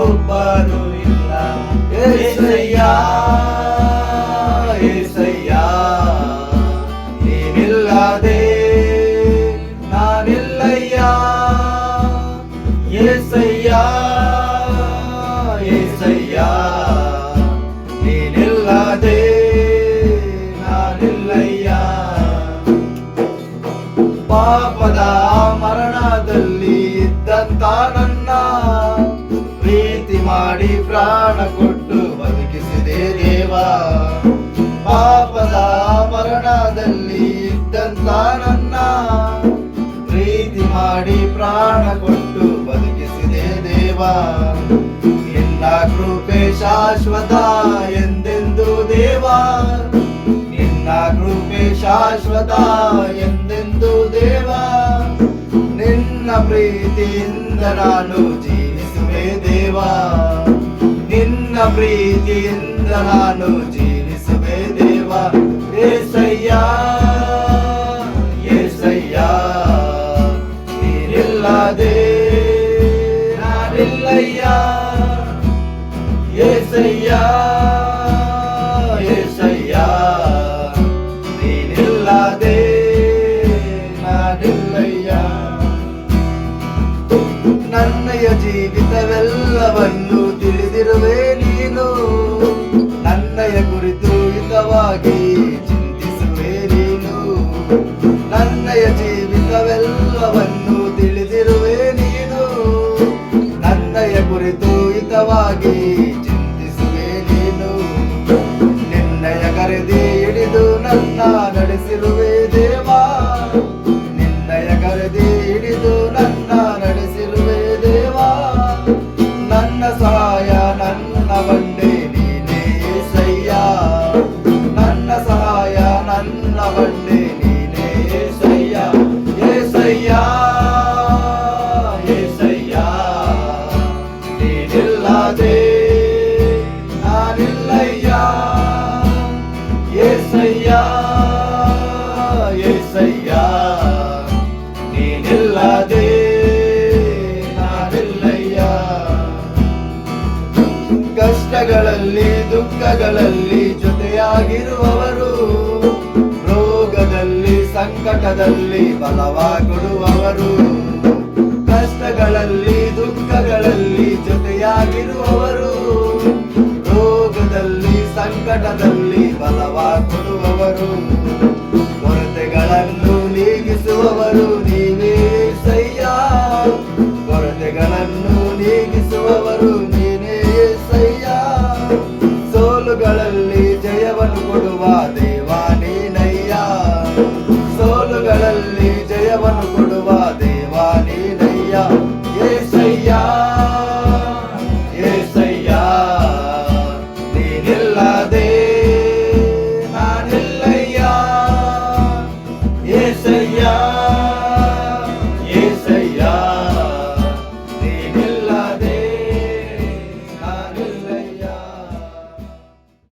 ಒಬ್ಬರು ಇಲ್ಲ. యేసయ్య యేసయ్య ನೀನಿಲ್ಲದೆ ನಾನಿಲ್ಲಯ್ಯ. యేసయ్య యేసయ్య ನೀನಿಲ್ಲದೆ ನಾನಿಲ್ಲಯ್ಯ. ಪಾಪದ ಮರಣದಲ್ಲಿ ಇದ್ದಂತ ನನ್ನ ಪ್ರೀತಿ ಮಾಡಿ ಪ್ರಾಣ ಕೊಟ್ಟು ಬದುಕಿಸಿದೆ ದೇವ. ಪಾಪದ ಮರಣದಲ್ಲಿ ಇದ್ದಂತ ನನ್ನ ಪ್ರೀತಿ ಮಾಡಿ ಪ್ರಾಣ ಕೊಟ್ಟು ಬದುಕಿಸಿದೆ ದೇವ. ನಿನ್ನ ಕೃಪೆ ಶಾಶ್ವತ ಎಂದೆಂದು ದೇವ. ನಿನ್ನ ಕೃಪೆ ಶಾಶ್ವತ ಎಂದೆಂದು ದೇವ. ನಿನ್ನ ಪ್ರೀತಿಯಿಂದ ನಾನು ಜೀವಿಸುವೆ ದೇವ. ನಿನ್ನ ಪ್ರೀತಿಯಿಂದ ನಾನು ಜೀವಿಸುವೆ ದೇವ. యేసయ్య యేసయ్య ನೀನಿಲ್ಲದೆ ನಾನಿಲ್ಲಯ್ಯ. యేసయ్య యేసయ్య ನೀನಿಲ್ಲದೆ ನಾನಿಲ್ಲಯ್ಯ. ನನ್ನಯ ಜೀವಿತವೆಲ್ಲವನ್ನು ತಿಳಿದಿರುವೆ ನೀನು. ನನ್ನಯ ಕುರಿತು ಹಿತವಾಗಿ ಚಿಂತಿಸುವೆ ನೀನು. ನನ್ನಯ ಜೀವಿತವೆಲ್ಲವನ್ನು ತಿಳಿದಿರುವೆ ನೀನು. ನನ್ನಯ ಕುರಿತು ಹಿತವಾಗಿ ಚಿಂತಿಸುವೆ ನೀನು. ನಿನ್ನಯ ಕರೆದಿ ಹಿಡಿದು ನನ್ನ ನಡೆಸಿರುವೆ ದೇವ. ನಿನ್ನಯ ಕರೆದಿ ಹಿಡಿದು ನನ್ನ ನಡೆಸಿರುವೆ ದೇವ. ನನ್ನ ಸಹಾಯ ನನ್ನ ಬಂಡೆ ನೀನೇ యేసయ్య. ನನ್ನ ಸಹಾಯ ನನ್ನ ಬಂಡೆ ನೀನೇ యేసయ్య. యేసయ్య యేసయ్య ನೀನಿಲ್ಲದೆ ನಾನಿಲ್ಲಯ್ಯ. యేసయ్య యేసయ్య ನೀನಿಲ್ಲದೆ ನಾನಿಲ್ಲಯ್ಯ. ಕಷ್ಟಗಳಲ್ಲಿ ದುಃಖಗಳಲ್ಲಿ ಜೊತೆಯಾಗಿರುವವರು, ರೋಗದಲ್ಲಿ ಸಂಕಟದಲ್ಲಿ ಬಲವ ಕೊಡುವವರು. ಕಷ್ಟಗಳಲ್ಲಿ